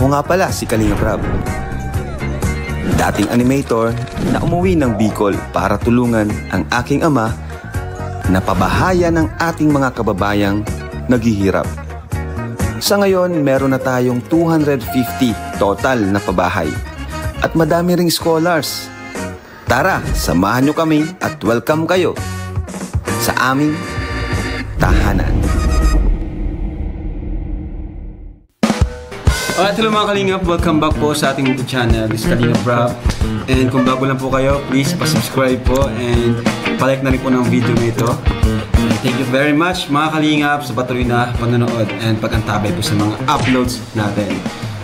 Ako nga pala si Kalingap Rob, dating animator na umuwi ng Bicol para tulungan ang aking ama na pabahayan ng ating mga kababayang naghihirap. Sa ngayon, meron na tayong 250 total na pabahay at madami ring scholars. Tara, samahan nyo kami at welcome kayo sa aming tahanan. Alright, hello mga Kalingap, welcome back po sa ating YouTube channel. This is Kalingap Rob. And kung bago lang po kayo, please pa-subscribe po and palike na rin po ng video na ito. Thank you very much mga Kalingap sa patuloy na panonood and pag-antabay po sa mga uploads natin.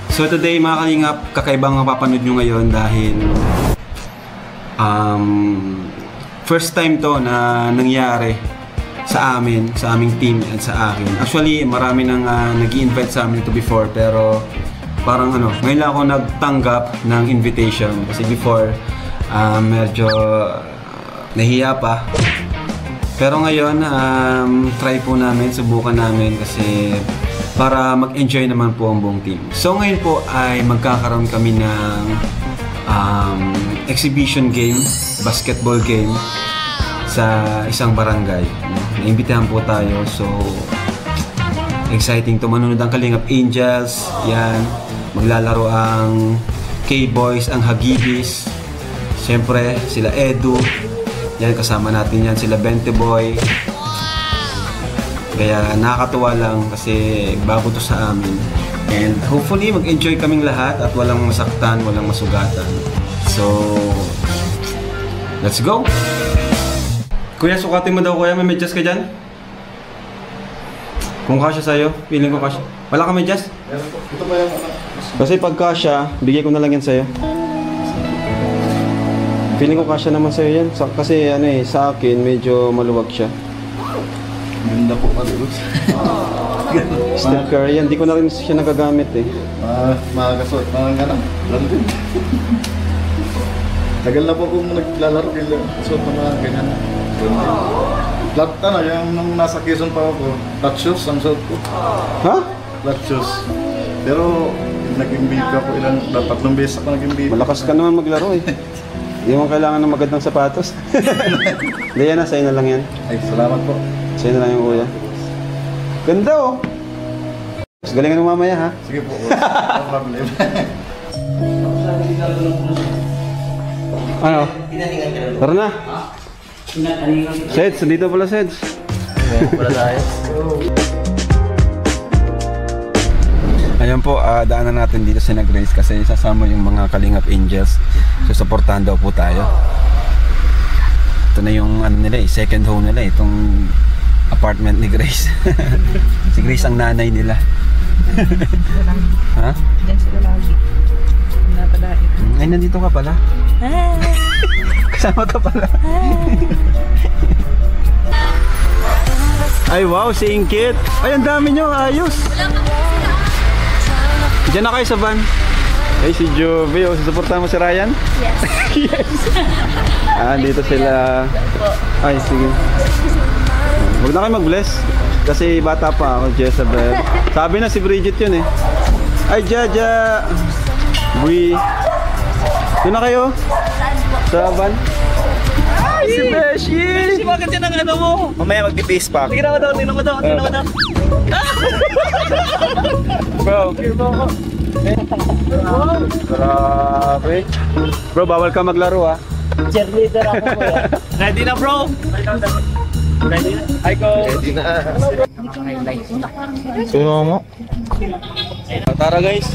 So today mga Kalingap, kakaibang mapapanood nyo ngayon dahil first time to na nangyari sa amin, sa aming team at sa akin. Actually, marami nang nag-i-invite sa amin ito before, pero parang ngayon lang ako nagtanggap ng invitation kasi before medyo nahiya pa. Pero ngayon, try po namin, subukan namin kasi para mag-enjoy naman po ang buong team. So ngayon po ay magkakaroon kami ng exhibition game, basketball game sa isang barangay. Naimbitahan po tayo, so exciting to. Manunod ang Kalingap Angels, yan. Maglalaro ang K-Boys, ang Hagibis. Siyempre, sila Edu. Yan, kasama natin yan. Sila Bente Boy. Kaya nakakatuwa lang kasi bago to sa amin. And hopefully, mag-enjoy kaming lahat at walang masaktan, walang masugatan. So, let's go! Kuya, sukatin mo daw kuya, may medyas ka dyan? Kung kasya sa'yo, feeling ko kasya. Wala ka medyas? Ito ba yung Kasi pag kasya, bigay ko na lang yan sa'yo. Feeling ko kasya naman sa'yo yan. Kasi sa akin, medyo maluwag siya. Ganda po ka dito. Steph Curry yan, di ko na rin siya nagagamit eh. Makakasuot, parang landin. Tagal na po kung naglalaro, suot ng mga ganyan. Flat yung nung nasa Quezon pa ako, flat shoes ang suot ko. Ha? Flat shoes. Pero naging bika po tatlong beses ako naging bika. Malakas ka naman maglaro eh. Hindi mo kailangan ng magandang sapatos. Diyan na, sa'yo na lang yan. Ay, salamat po. Sa'yo na lang yung kuya. Ganda oh! Mas galingan mo mamaya ha? Sige po. No problem. Ano? Tara na! Seds, dito pala Seds. Wala tayo. Ayan po, daanan natin dito sa Grace kasi sasama yung mga Kalingap Angels. So, supportahan daw po tayo. Ito na yung nila second home nila itong apartment ni Grace. Si Grace ang nanay nila. Ha? Diyan sila lagi. Napadain. Ay, nandito ka pala. Kasama ka pala. Ay, wow, si Inkit. Ay, ang dami nyo, ayos. Diyan na kayo sa van. Ay, si Jovi. O, susuportahan mo si Ryan? Yes. Yes. Dito sila. Ay, sige. Huwag na kayo mag-bless. Kasi bata pa ako, Jezebel. Sabi na si Bridget yun eh. Ay, Jaja. Bri. Doon na kayo? Sa van? Ay, si Beshi! Beshi, bakit yan ang ano mo? Mamaya mag-face pack. Tingnan ko daw, tingnan ko daw, tingnan ko daw. Bro, grabe. Bro, bawal ka maglaro ha. Cheerleader ako po yan. Ready na bro? Ready na? Hi ko! Ready na. Sino mo? Tara guys.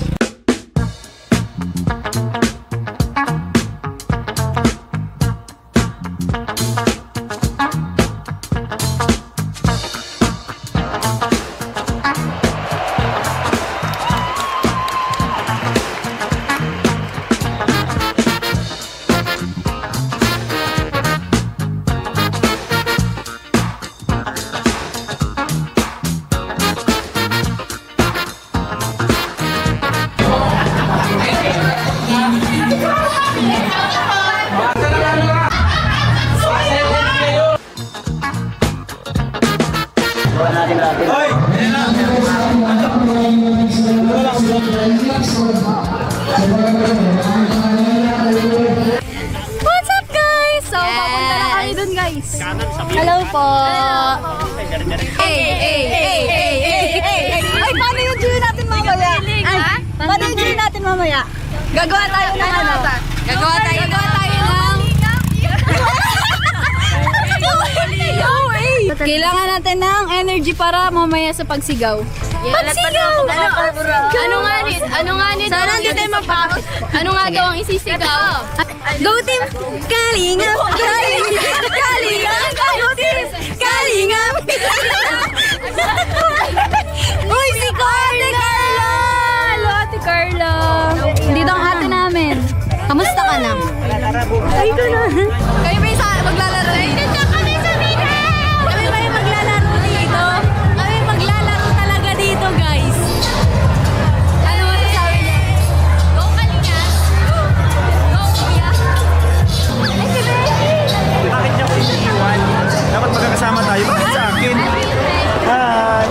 What's up guys? So, papunta na kami dun guys. Hello po. Ay, paano yung gym natin mamaya? Paano yung gym natin mamaya? Gagawa tayo ng ano? Gagawa tayo ng... Kailangan natin ng energy para mamaya sa pagsigaw. Pagsigaw! Ano nga nito? Sana hindi tayo mapakot. Ano nga daw ang isisigaw? Go team! Kalingap! Kalingap! Kalingap! Go team! Kalingap! Uy, si Carla! Hello, Ate Carla! Dito ang ate namin. Kamusta ka na? Ay, ka na. Kayo ba isa maglalaro? Nandiyan kami sa Minham! Kami ba yung maglalaro dito? Kami maglalaro talaga dito, guys. Ano mo sasabi niya? Go, Kalingas! Go, Kuya! Ay, si Becky! Bakit niya ko iniiwan? Dapat magkakasama tayo. Bakit sa akin? Hi!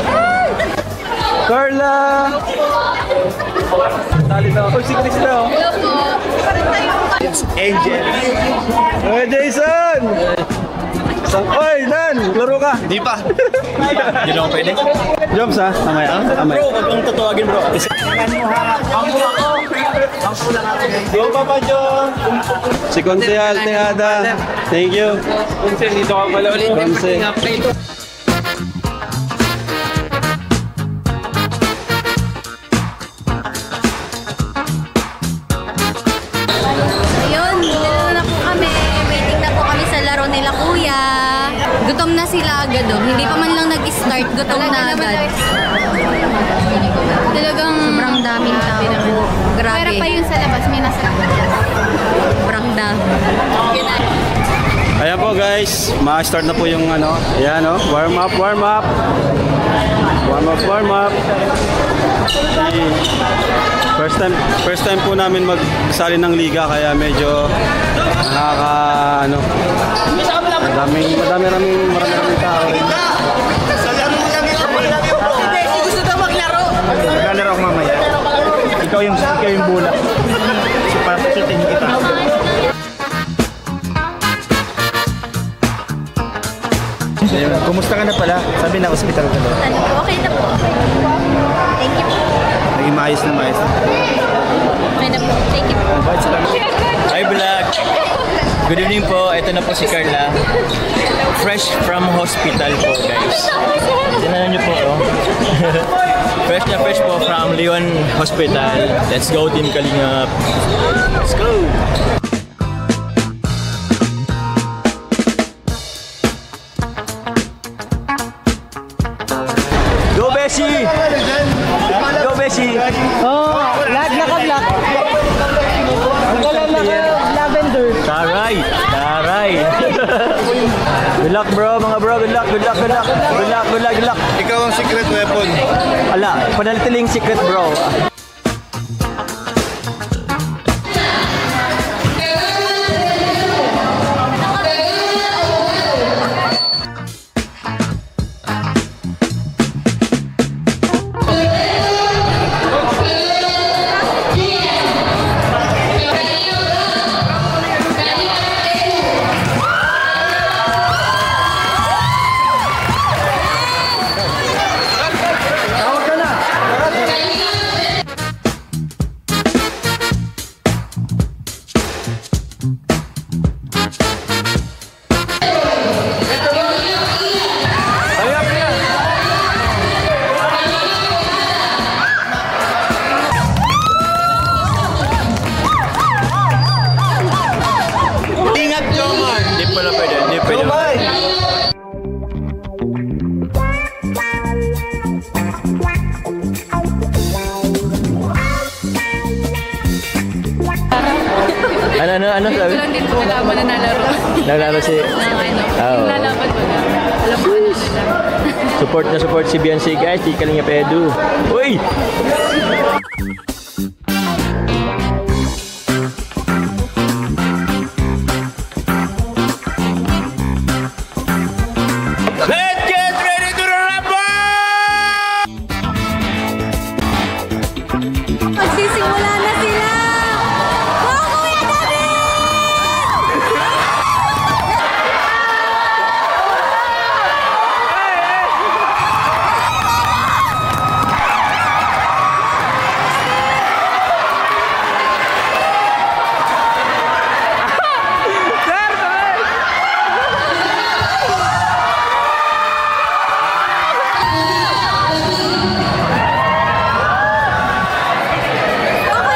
Carla! Tali daw. Oh, si Chris daw. Hello po. Angel. Hey, Jason! Oy, Dan! Laro ka! Di pa. Hindi na ako pwede. Jobs ha? Mamaya. Mamaya. Bro, wag kang tatawagin bro. Go, Papa John! Si Conce Alteada. Thank you. Conce, dito ka pala ulit. Conce. Ayun, dito na po kami. Waiting na po kami sa laro nila kuya. Gutom na sila agad oh. Hindi pa man lang nag-start, gutom na agad. Talagang sobrang daming tao. Grabe. Pero pa yun sa labas, may nasa labas. Sobrang dami. Ayan po guys, ma-start na po yung ano. Ayan o, warm up, warm up. Warm up, warm up. First time po namin magsali ng liga kaya medyo nakaka maraming tao rin. Gusto daw maglaro. Maglalaro ako mamaya. Ikaw yung bula. So papasutin kita. Kumusta ka na pala? Sabi na hospital ka daw. Okay na po. Thank you po. Naging maayos na maayos. Okay na po. Thank you po. Hi vlog! Good evening po, ito na po si Carla. Fresh from hospital po guys. Tingnan niyo po oh. Fresh na fresh po from Leon Hospital. Let's go Team Kalingap. Let's go! Go Beshi! Go Beshi! Oh, lahat naka-black. Lavender. Taray! Taray! Good luck bro, mga bro. Good luck, good luck, good luck. Good luck, good luck, good luck. Ikaw ang secret weapon. Ala, panalitiling secret bro. Hindi pala pwede, hindi pwede. Ano sabi? Ito lang din po wala na nalaro. Nalaro si... Yung lalaban mo na. Alam mo ano nila. Support na support si Beyonce guys, di Kalingap Edu. Uy! Let's get ready to rumble! Nagsisimula na sila! Go, Kuya David! Okay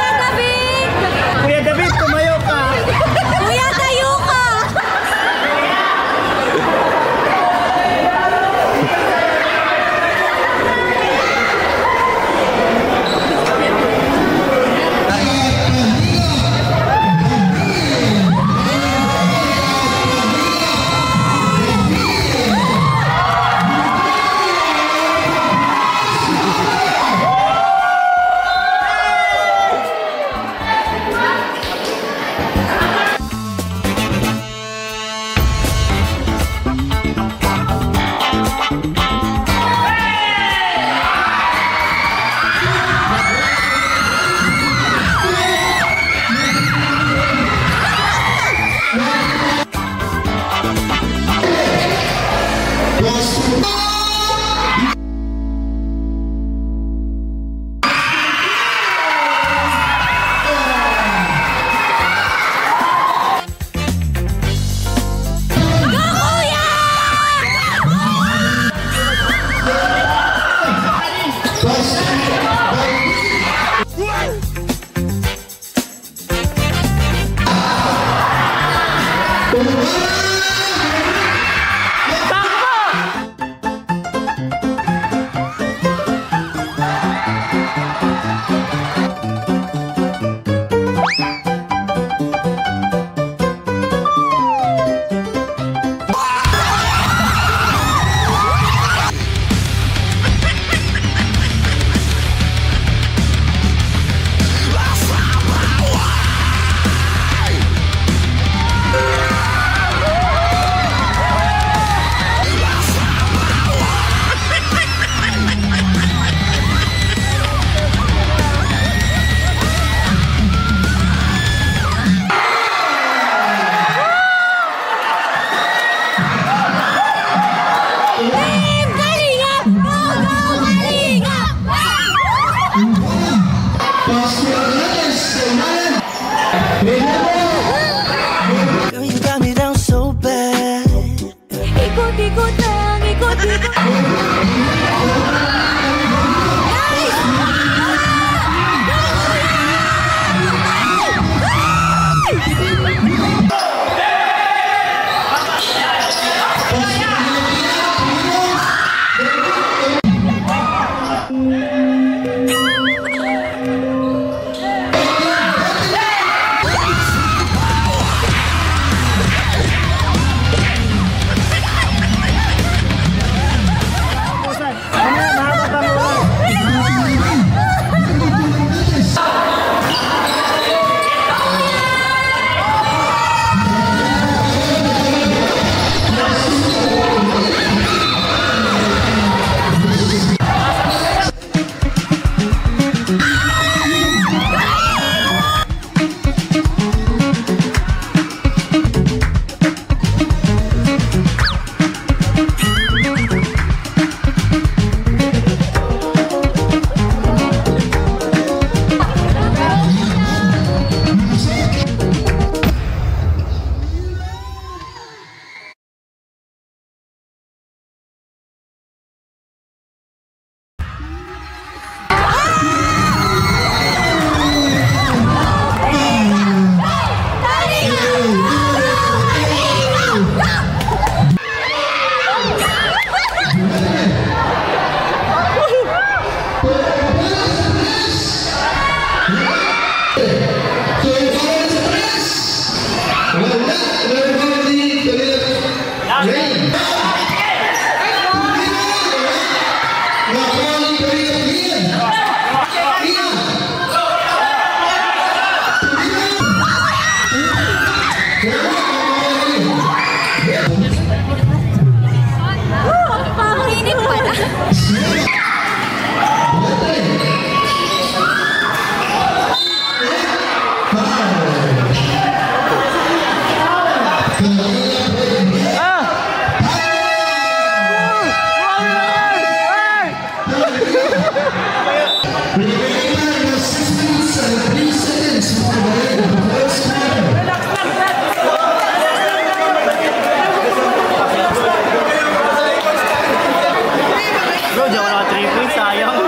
Uy, sayang.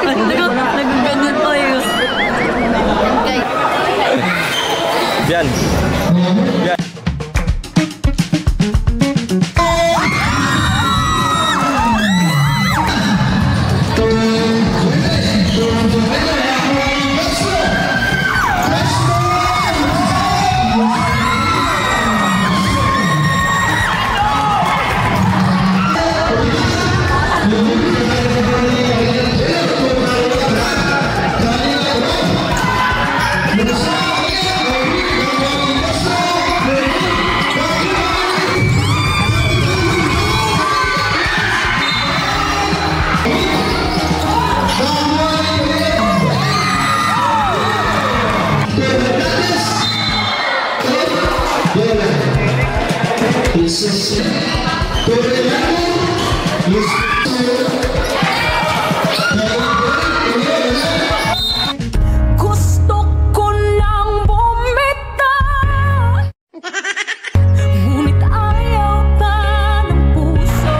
Nagagandun tayo. Yan. Yan. Gusto ko nang bumitaw, ngunit ayaw pa ng puso.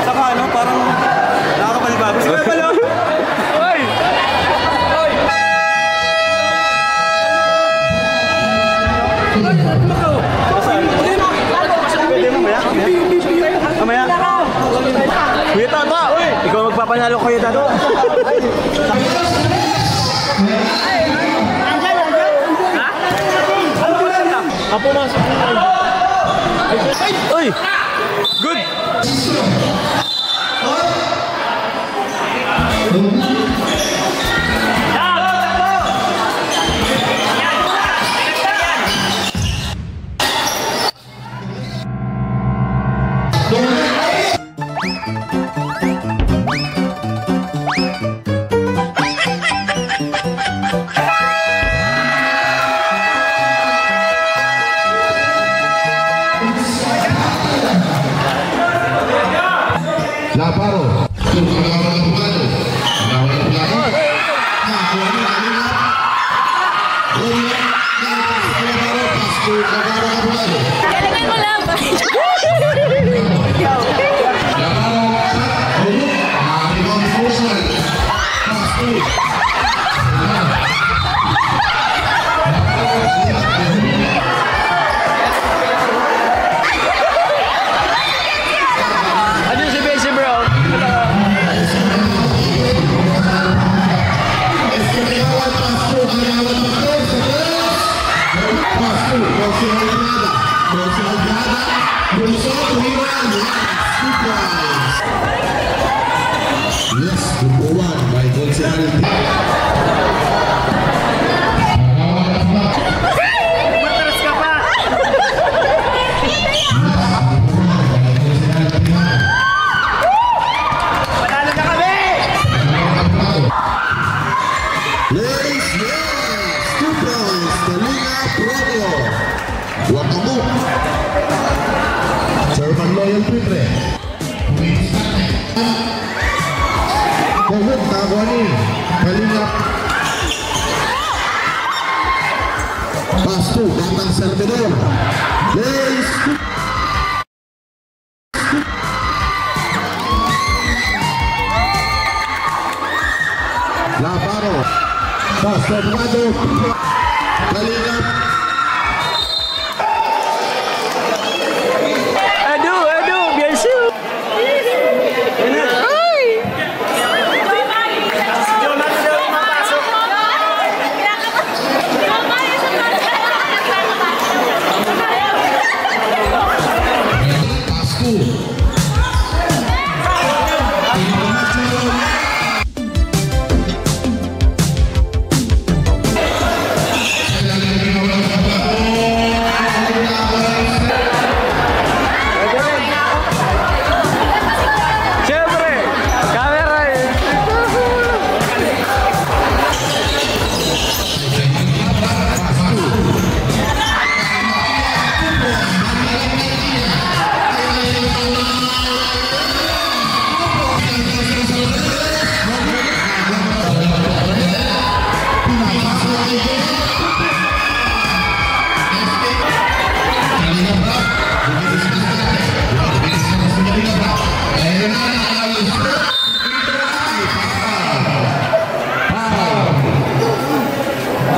Saka ano, parang nakakapanibago. Sige pala! Hoy! Pwede mamaya? Mamaya? Kuya Tata! Uy! Ikaw magpapanalo ko, Kuya Tata. Apo mas. Uy! Good! Laparo. Galingan mo lang. Ano si Bessie, bro? Yes, number one by Gonzalo. Ladies, yes, 2 points, Kalinga Promio. Wakamuk. Chairman Loyal Pitre. Kogut Tagwani, Kalingap. Pastu, Batang Servidor. Leis. Labaro. Pastu, Brado. Kalingap. Aduh, biasa.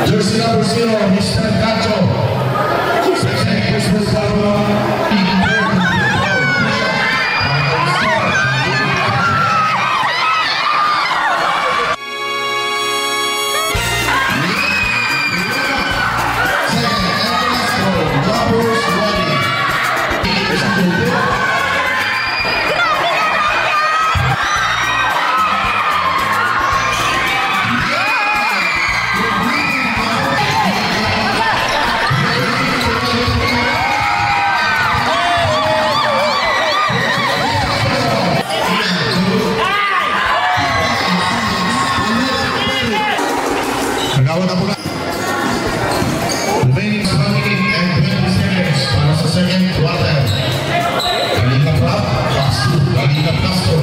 Jersey number 0, Mr. Cacho. Second Christmas Pablo. Nagawa na po na. Remaining 1 minute and 20 seconds para sa second quarter. Kalingap Rap, Pastu, Kalingap Castro.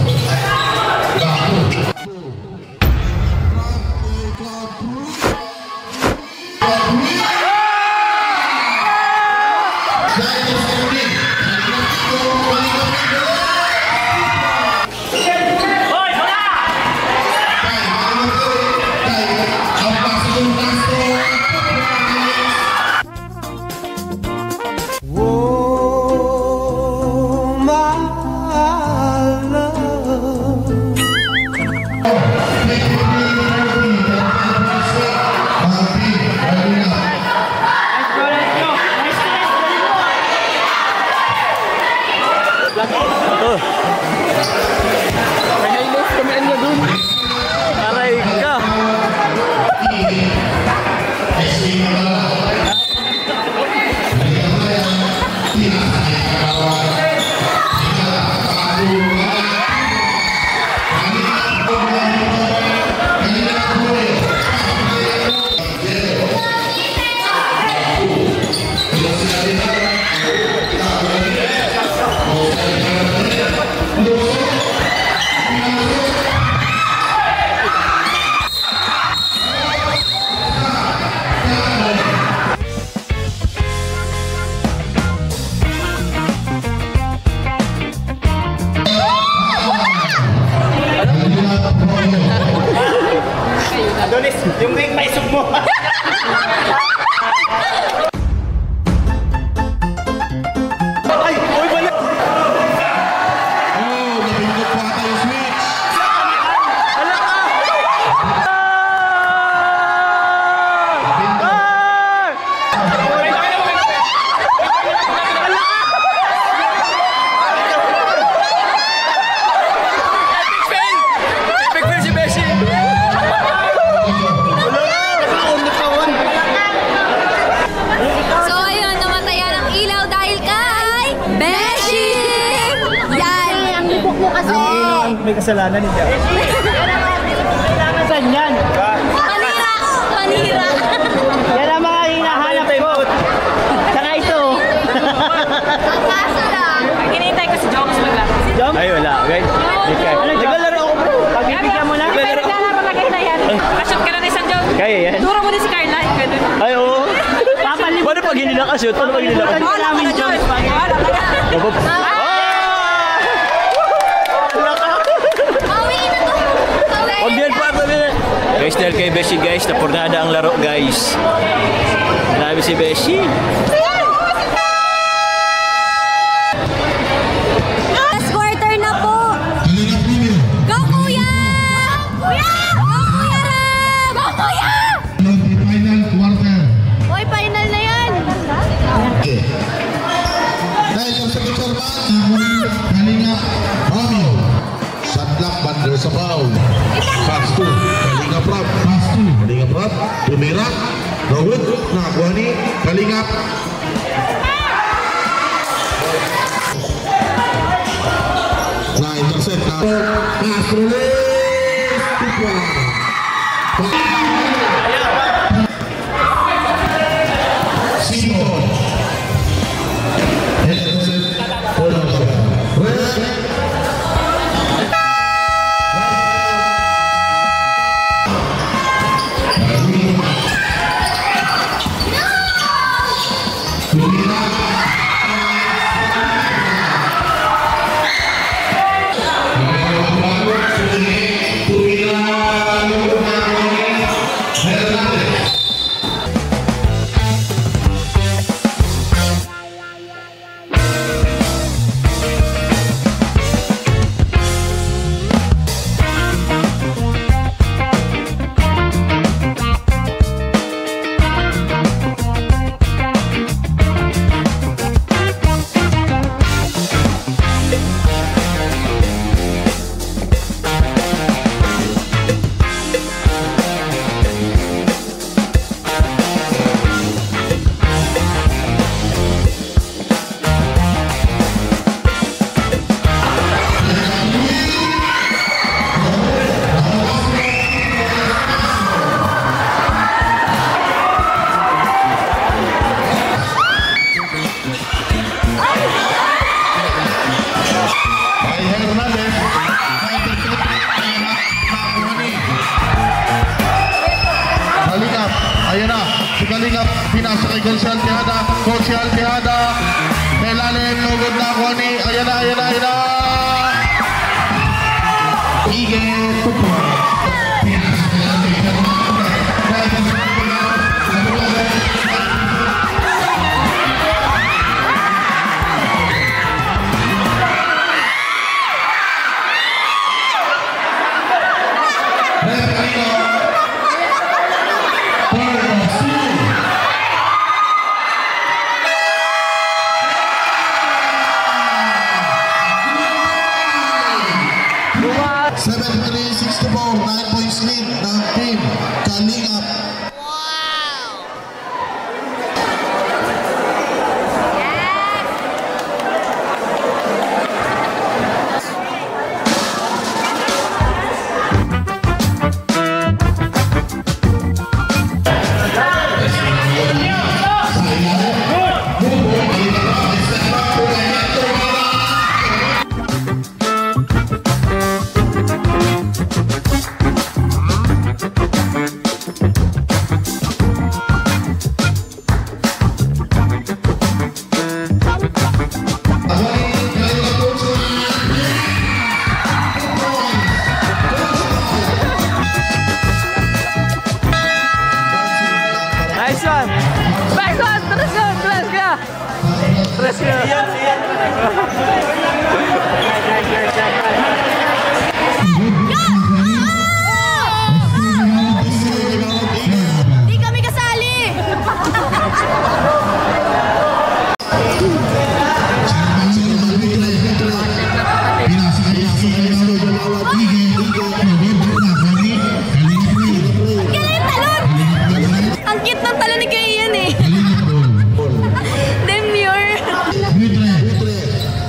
Baku. May highlights kami niya dun. Aray ka. Adonis, yung ring paisog mo. Ay, uy balik. Oh, nabindot pa ata yung switch. Epic fail si Beshi. So ayun, namatayan ang ilaw dahil kay Beshi! Yan! Ang libok mo kasi! May kasalanan niya. Saan yan? Panira! Panira! Yan ang mga hinahanap ko. Saka ito. Ang kaso lang. Hinihintay ko si Joms maglaro. Jump? Ay, wala. Guys, Naglalaro ako bro. Pagbibigyan mo na. nakashoot. Paano pag nila? Maraming jumps pa. Huwag yan pa. Guys, dahil kay Beshi guys, napurnada ang laro guys. Grabe si Beshi. Last quarter na po. Go Kuya! Kuya! Go Kuya Ram! Go Kuya! Final quarter. Uy, final na yan. Dahil sa picture man, Kalinga Romeo. Sadlak Bander sa foul. Pass to Kalinga Prab. Pass to Kalinga Prab. Tumira. Rawud. Nakakuha ni Kalinga. Na-intercept na. Pass release. Sino. Ayan na, si Kalingap, pinasa kay Gonzal Tejada, Coach Tejada, may lalim, lugod na ako ni, ayan na, ayan na, ayan na! Ige, tupo. Pinasa kay Di kami kasali! Ang cute ng talon ni Kayan eh. Demure.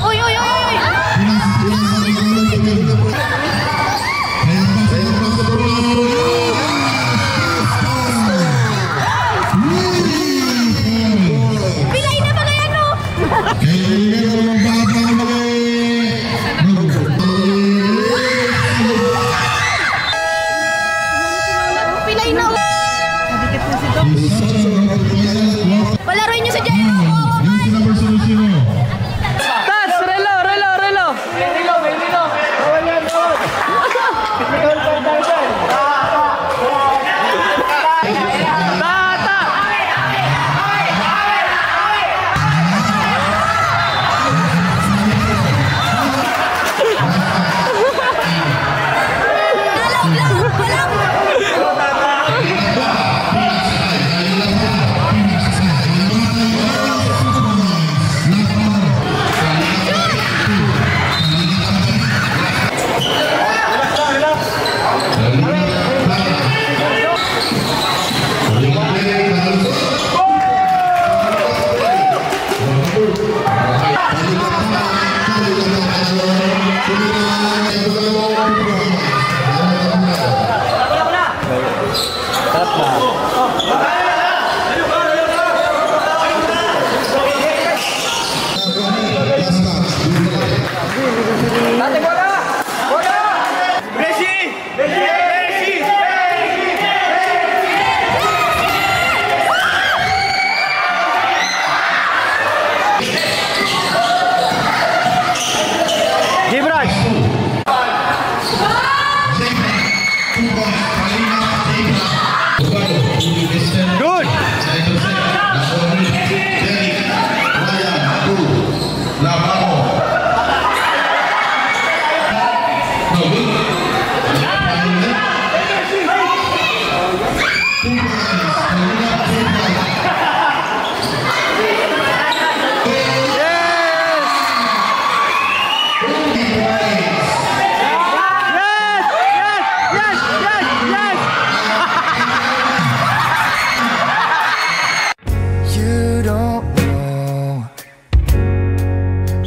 Uy, uy, uy, uy. Pilay na ba kaya no? Pilay na. Palaroin niyo sa dyan.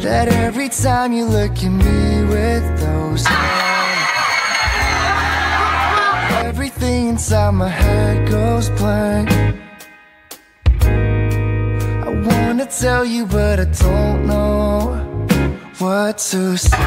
That every time you look at me with those eyes, everything inside my head goes blank. I wanna tell you but I don't know what to say.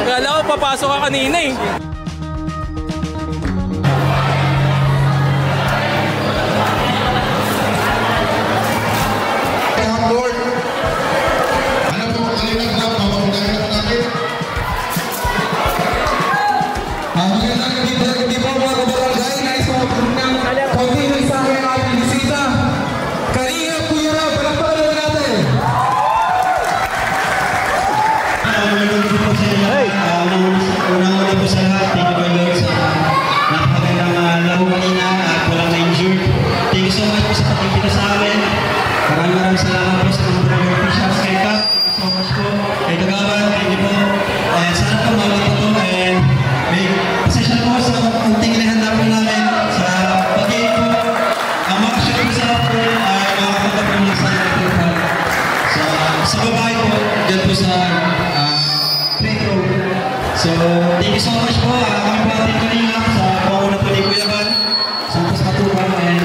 Akala ko papasok ka kanina eh. Unang-una po sa lahat, thank you very Lord sa napakagandang laro kanina at walang na-injured. Thank you so much po sa pagkikita sa amin. Maraming salamat po sa mga brother officials kay Kap. Thank you so much po. Kay Kagawan, thank you po. And sana po maulit po and may pasensya po sa unting inihanda po namin sa pag-game po. Ang mga show po sa Thank you so much po. Kami po ating kalingap sa panguna po ni Kuya Van, Santos Matubang, and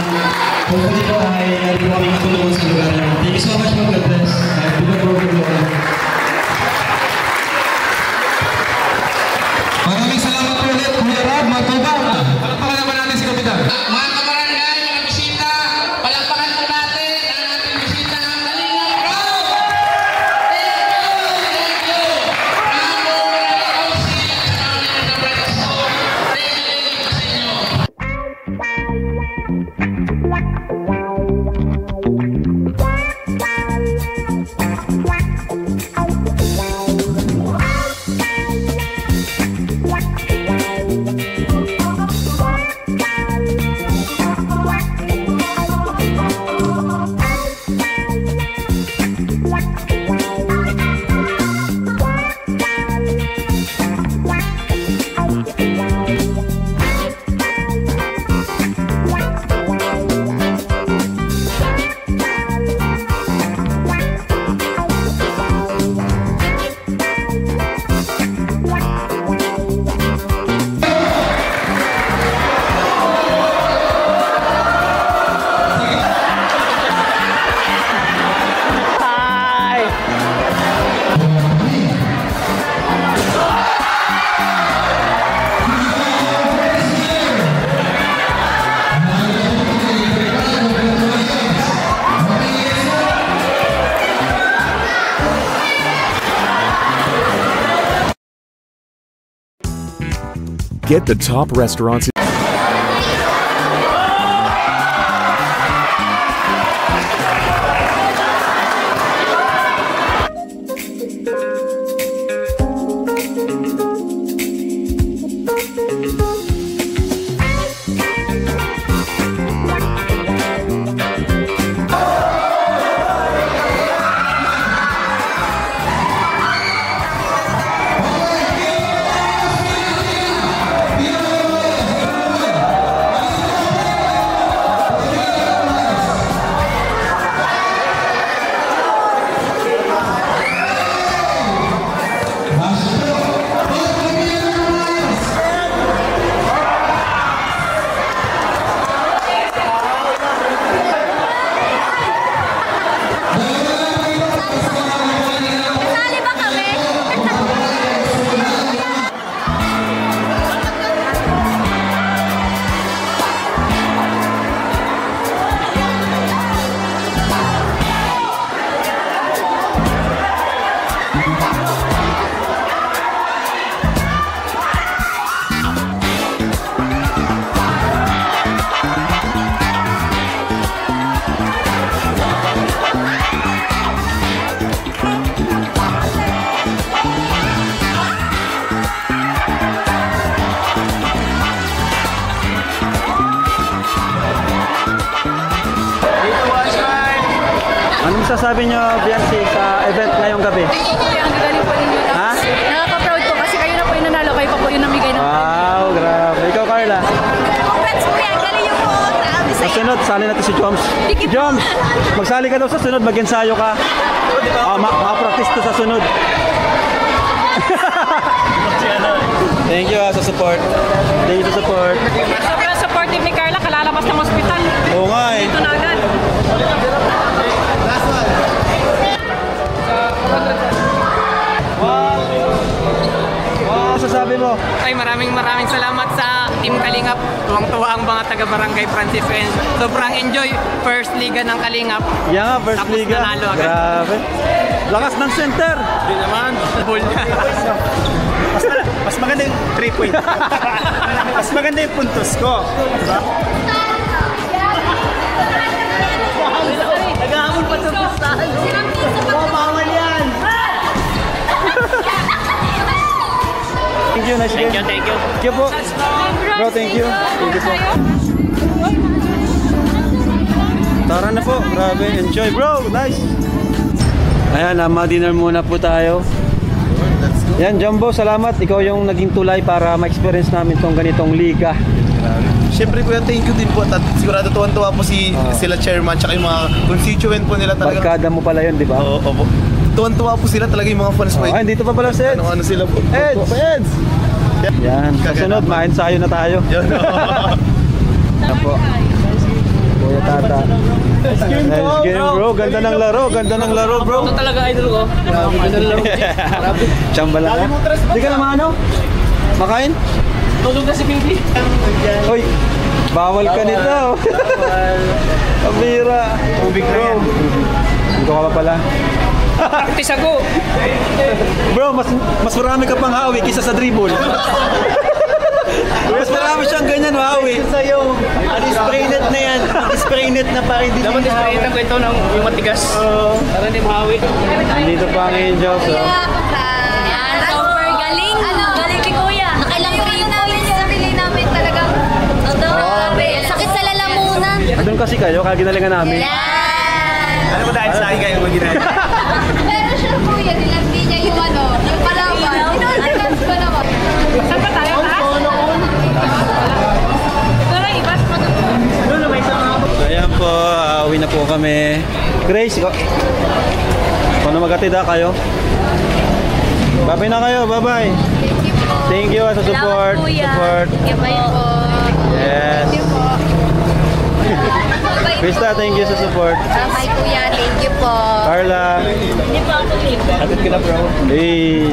hopefully po ay meron po kami matulungan sa lugar namin. Thank you so much po. God bless. Good luck. Maraming salamat po ulit, Kuya Rob Matubang. Palakpakan naman natin si Kapitan. Mga kabarangay, mga bisita, palakpakan po natin ang ating bisita ng Kalingap Rob! Thank you! Bravo! Rosie at saka ulit na Branso. Thank you sa inyo. Get the top restaurants. Anong masasabi nyo, Biancy, sa event ngayong gabi? Ang gagaling po ninyo. Ha? Nakaka-proud po kasi kayo na po yung nanalo. Kayo pa po yung namigay ng Wow, grabe. Ikaw, Carla? Congrats po yan. Galing yung po. Sabi Sa sunod, sali natin si Joms. Joms, magsali ka daw sa sunod, mag-ensayo ka. Ma-practice to sa sunod. Thank you sa support. Thank you sa support. Sobrang supportive ni Carla. Kalalabas ng hospital. Oo nga eh. Ito na agad. Ano sasabi mo? Ay, maraming salamat sa Team Kalingap. Tuwang-tuwa ang mga taga-Barangay Francisco. Sobrang enjoy. First liga ng Kalingap. Yeah nga, first tapos liga. nanalo agad. Grabe. Lakas ng center. Hindi naman. Bull. Mas maganda yung 3 point. Mas maganda yung puntos ko. Diba? Nag-aamon pa sa pustahan. Bawal yan. Thank you, nice game. Thank you. Thank you po. Bro, thank you. Thank you po. Tara na po. Grabe, enjoy bro. Nice. Ayan, ma-dinner muna po tayo. Yan, Jumbo, salamat. Ikaw yung naging tulay para ma-experience namin tong ganitong liga. Siyempre kuya, thank you din po. At sigurado tuwan-tuwa po sila chairman tsaka yung mga constituent po nila talaga. Barkada mo pala yun, di ba? Oo po. Tuwan-tuwa po sila talaga yung mga fans po. Dito pa pala si Eds. Ano sila po. Eds! Yan. Kasunod, ma-ensayo na tayo. Yan po. Kuya Tata. Nice game bro. Ganda ng laro. Ganda ng laro bro. Ito talaga idol ko. Ganda ng laro. Chamba lang ka. Hindi ka naman ano? Makain? Tulog na si baby. Hoy, bawal ka nito. Pabira. Tubig na yan. Dito ka pa pala. Tisago. Bro, mas marami ka pang hawi kaysa sa dribble. Mas marami siyang ganyan hawi. Sa'yo, spray net na yan. Spray net na parang hindi Dapat spray net ko ito ng yung matigas. Para hindi mahawi. Dito pa ang Angels. Yan, super galing. Galing ni Kuya. Nakailang primo namin yung sarili namin talaga. Grabe. Sakit sa lalamunan. Doon kasi kayo, kaya ginalingan namin. Ano mo dahil sa akin kayo mag-ginagawa? Pero siya Kuya, nilagdi niya yung yung kalaban. Ino-advance ko naman. Saan pa tayo? Ayan po, uwi na po kami. Grace, kung na maghatid kayo. Bye-bye na kayo, bye-bye. Thank you sa support. Support. Yes. Krista, thank you sa support. Bye Kuya, thank you po. Carla. Hindi pa ako libre. Atid ka na bro. Hey,